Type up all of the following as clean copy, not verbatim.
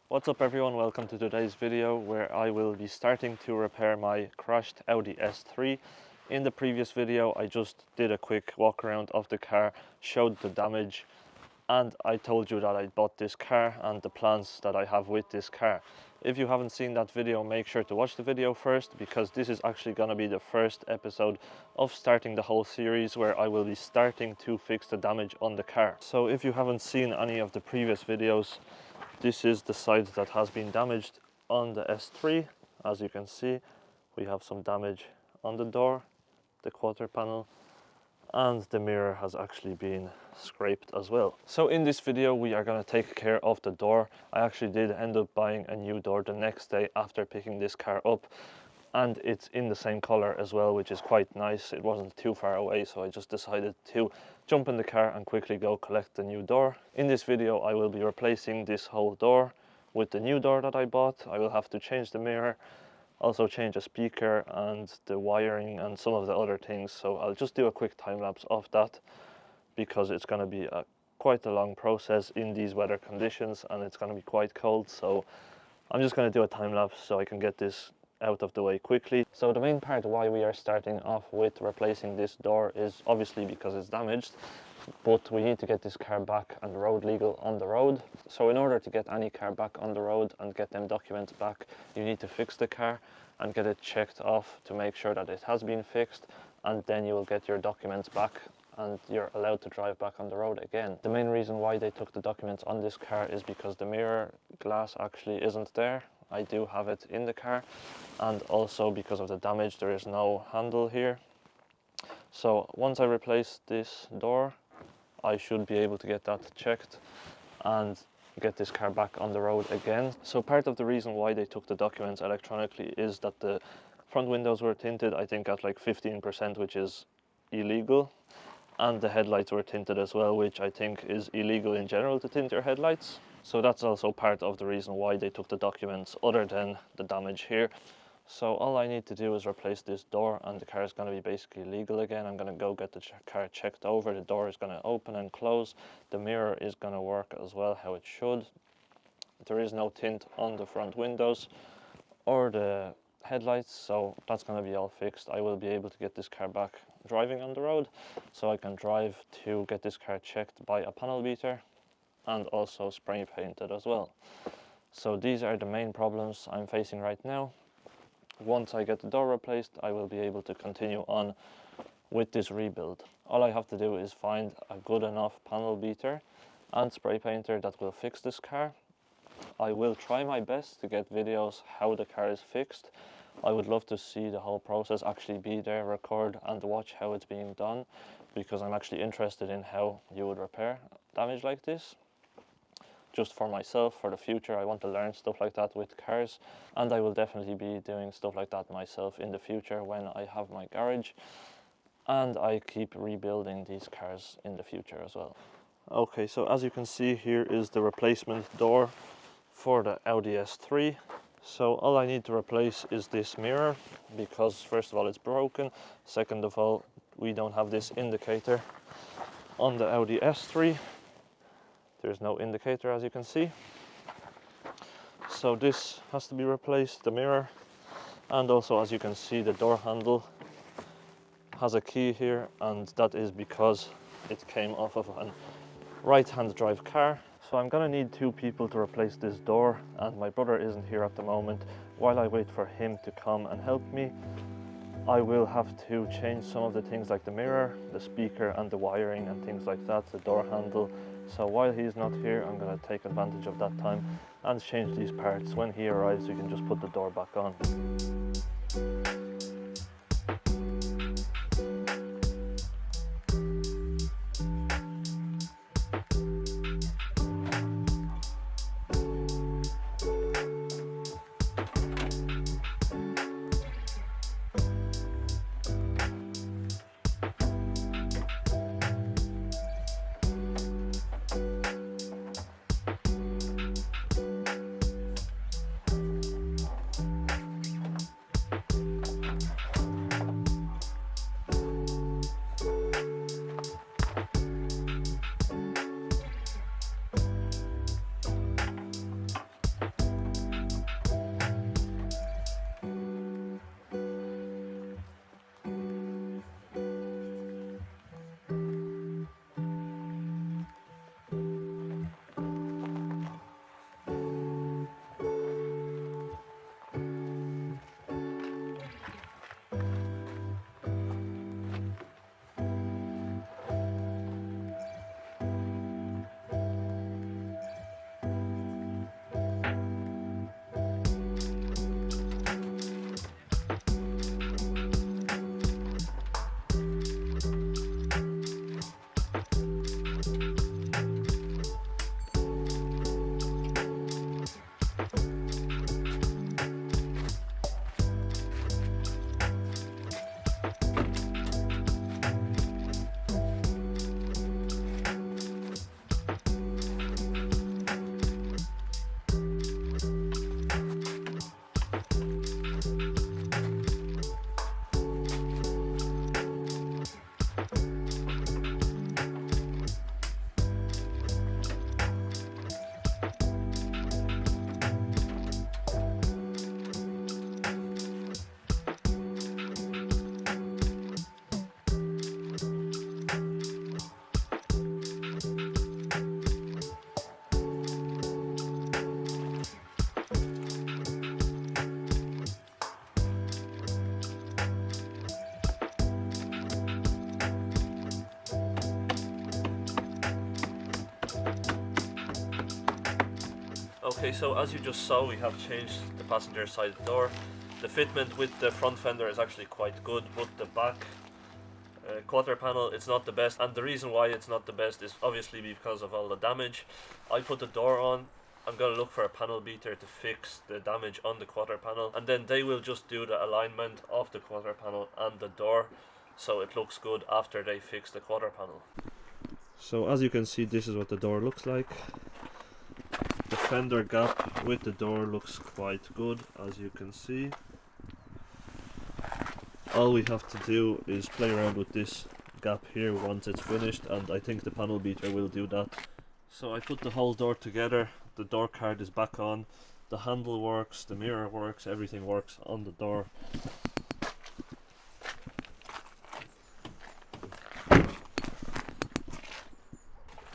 What's up everyone, welcome to today's video where I will be starting to repair my crashed Audi S3. In the previous video I just did a quick walk around of the car, showed the damage, and I told you that I bought this car and the plans that I have with this car. If you haven't seen that video, make sure to watch the video first, because this is actually going to be the first episode of starting the whole series where I will be starting to fix the damage on the car. So if you haven't seen any of the previous videos, this is the side that has been damaged on the S3. As you can see, we have some damage on the door, the quarter panel, and the mirror has actually been scraped as well. So in this video we are going to take care of the door. I actually did end up buying a new door the next day after picking this car up, and it's in the same color as well, which is quite nice. It wasn't too far away, so I just decided to jump in the car and quickly go collect the new door. In this video I will be replacing this whole door with the new door that I bought. I will have to change the mirror, also change a speaker and the wiring and some of the other things. So I'll just do a quick time lapse of that, because it's going to be quite a long process in these weather conditions and it's going to be quite cold. So I'm just going to do a time lapse so I can get this out of the way quickly. So the main part why we are starting off with replacing this door is obviously because it's damaged, but we need to get this car back and road legal on the road. So in order to get any car back on the road and get them documents back, you need to fix the car and get it checked off to make sure that it has been fixed, and then you will get your documents back and you're allowed to drive back on the road again. The main reason why they took the documents on this car is because the mirror glass actually isn't there. I do have it in the car, and also because of the damage there is no handle here. So once I replace this door, I should be able to get that checked and get this car back on the road again. So part of the reason why they took the documents electronically is that the front windows were tinted, I think at like 15%, which is illegal, and the headlights were tinted as well, which I think is illegal in general to tint your headlights. So that's also part of the reason why they took the documents, other than the damage here. So all I need to do is replace this door and the car is going to be basically legal again. I'm going to go get the car checked over. The door is going to open and close. The mirror is going to work as well how it should. There is no tint on the front windows or the headlights, so that's going to be all fixed. I will be able to get this car back driving on the road, so I can drive to get this car checked by a panel beater and also spray painted as well. So these are the main problems I'm facing right now. Once I get the door replaced, I will be able to continue on with this rebuild. All I have to do is find a good enough panel beater and spray painter that will fix this car. I will try my best to get videos how the car is fixed. I would love to see the whole process, actually be there, record and watch how it's being done, because I'm actually interested in how you would repair damage like this. Just for myself, for the future, I want to learn stuff like that with cars, and I will definitely be doing stuff like that myself in the future when I have my garage and I keep rebuilding these cars in the future as well. Okay, so as you can see, here is the replacement door for the Audi S3. So all I need to replace is this mirror, because first of all it's broken, second of all we don't have this indicator on the Audi S3. There's no indicator, as you can see. So this has to be replaced, the mirror, and also as you can see the door handle has a key here, and that is because it came off of a right-hand drive car. So I'm gonna need two people to replace this door, and my brother isn't here at the moment. While I wait for him to come and help me, I will have to change some of the things like the mirror, the speaker and the wiring and things like that, the door handle. So while he's not here, I'm going to take advantage of that time and change these parts. When he arrives, we can just put the door back on. Okay, so as you just saw, we have changed the passenger side door. The fitment with the front fender is actually quite good, but the back quarter panel, it's not the best, and the reason why it's not the best is obviously because of all the damage. I put the door on. I'm going to look for a panel beater to fix the damage on the quarter panel, and then they will just do the alignment of the quarter panel and the door so it looks good after they fix the quarter panel. So as you can see, this is what the door looks like. The fender gap with the door looks quite good, as you can see. All we have to do is play around with this gap here once it's finished, and I think the panel beater will do that. So I put the whole door together, the door card is back on, the handle works, the mirror works, everything works on the door.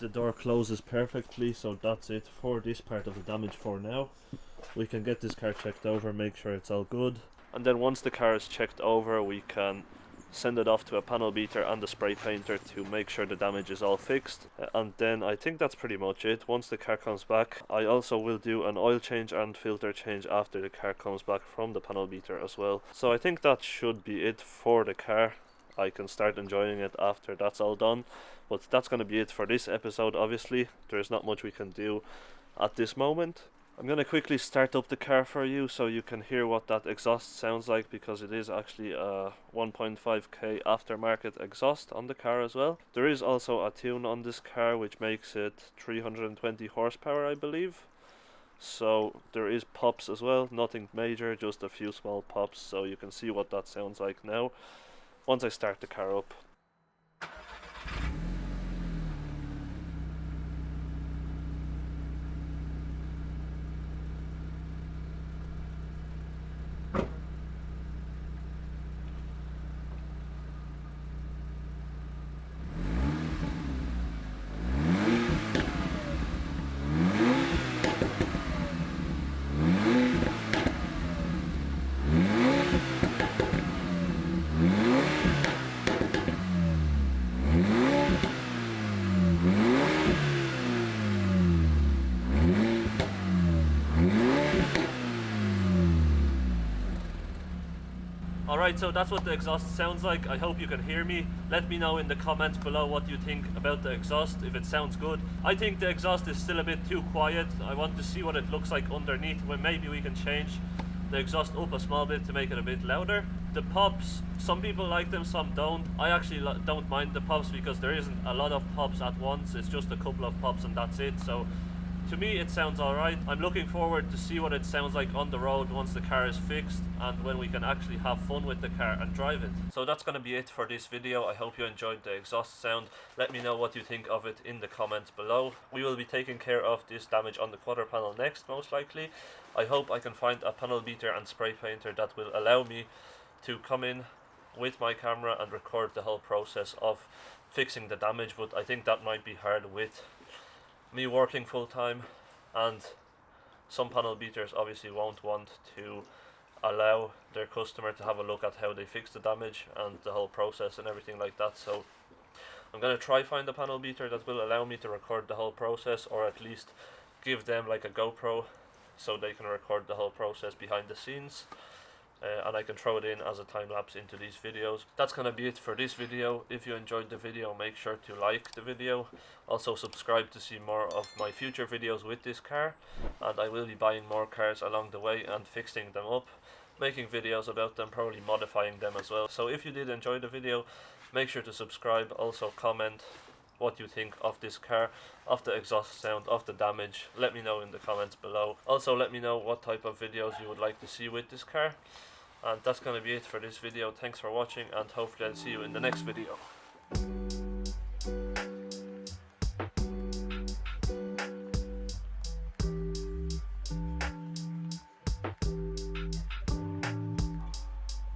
The door closes perfectly, so that's it for this part of the damage for now. We can get this car checked over, make sure it's all good, and then once the car is checked over, we can send it off to a panel beater and a spray painter to make sure the damage is all fixed. And then I think that's pretty much it. Once the car comes back, I also will do an oil change and filter change after the car comes back from the panel beater as well. So I think that should be it for the car. I can start enjoying it after that's all done. But that's going to be it for this episode. Obviously, there's not much we can do at this moment. I'm going to quickly start up the car for you so you can hear what that exhaust sounds like, because it is actually a 1.5k aftermarket exhaust on the car as well. There is also a tune on this car which makes it 320 horsepower, I believe. So there is pops as well, nothing major, just a few small pops, so you can see what that sounds like now once I start the car up. Alright, so that's what the exhaust sounds like. I hope you can hear me. Let me know in the comments below what you think about the exhaust, if it sounds good. I think the exhaust is still a bit too quiet. I want to see what it looks like underneath, when maybe we can change the exhaust up a small bit to make it a bit louder. The pops, some people like them, some don't. I actually don't mind the pops because there isn't a lot of pops at once. It's just a couple of pops and that's it. So to me it sounds alright. I'm looking forward to see what it sounds like on the road once the car is fixed and when we can actually have fun with the car and drive it. So that's going to be it for this video. I hope you enjoyed the exhaust sound. Let me know what you think of it in the comments below. We will be taking care of this damage on the quarter panel next, most likely. I hope I can find a panel beater and spray painter that will allow me to come in with my camera and record the whole process of fixing the damage, but I think that might be hard with me working full time, and some panel beaters obviously won't want to allow their customer to have a look at how they fix the damage and the whole process and everything like that. So I'm going to try find a panel beater that will allow me to record the whole process, or at least give them like a GoPro so they can record the whole process behind the scenes. And I can throw it in as a time lapse into these videos. That's gonna be it for this video. If you enjoyed the video, make sure to like the video. Also subscribe to see more of my future videos with this car, and I will be buying more cars along the way and fixing them up, making videos about them, probably modifying them as well. So if you did enjoy the video, make sure to subscribe. Also comment what you think of this car, of the exhaust sound, of the damage. Let me know in the comments below. Also let me know what type of videos you would like to see with this car. And that's going to be it for this video. Thanks for watching, and hopefully I'll see you in the next video.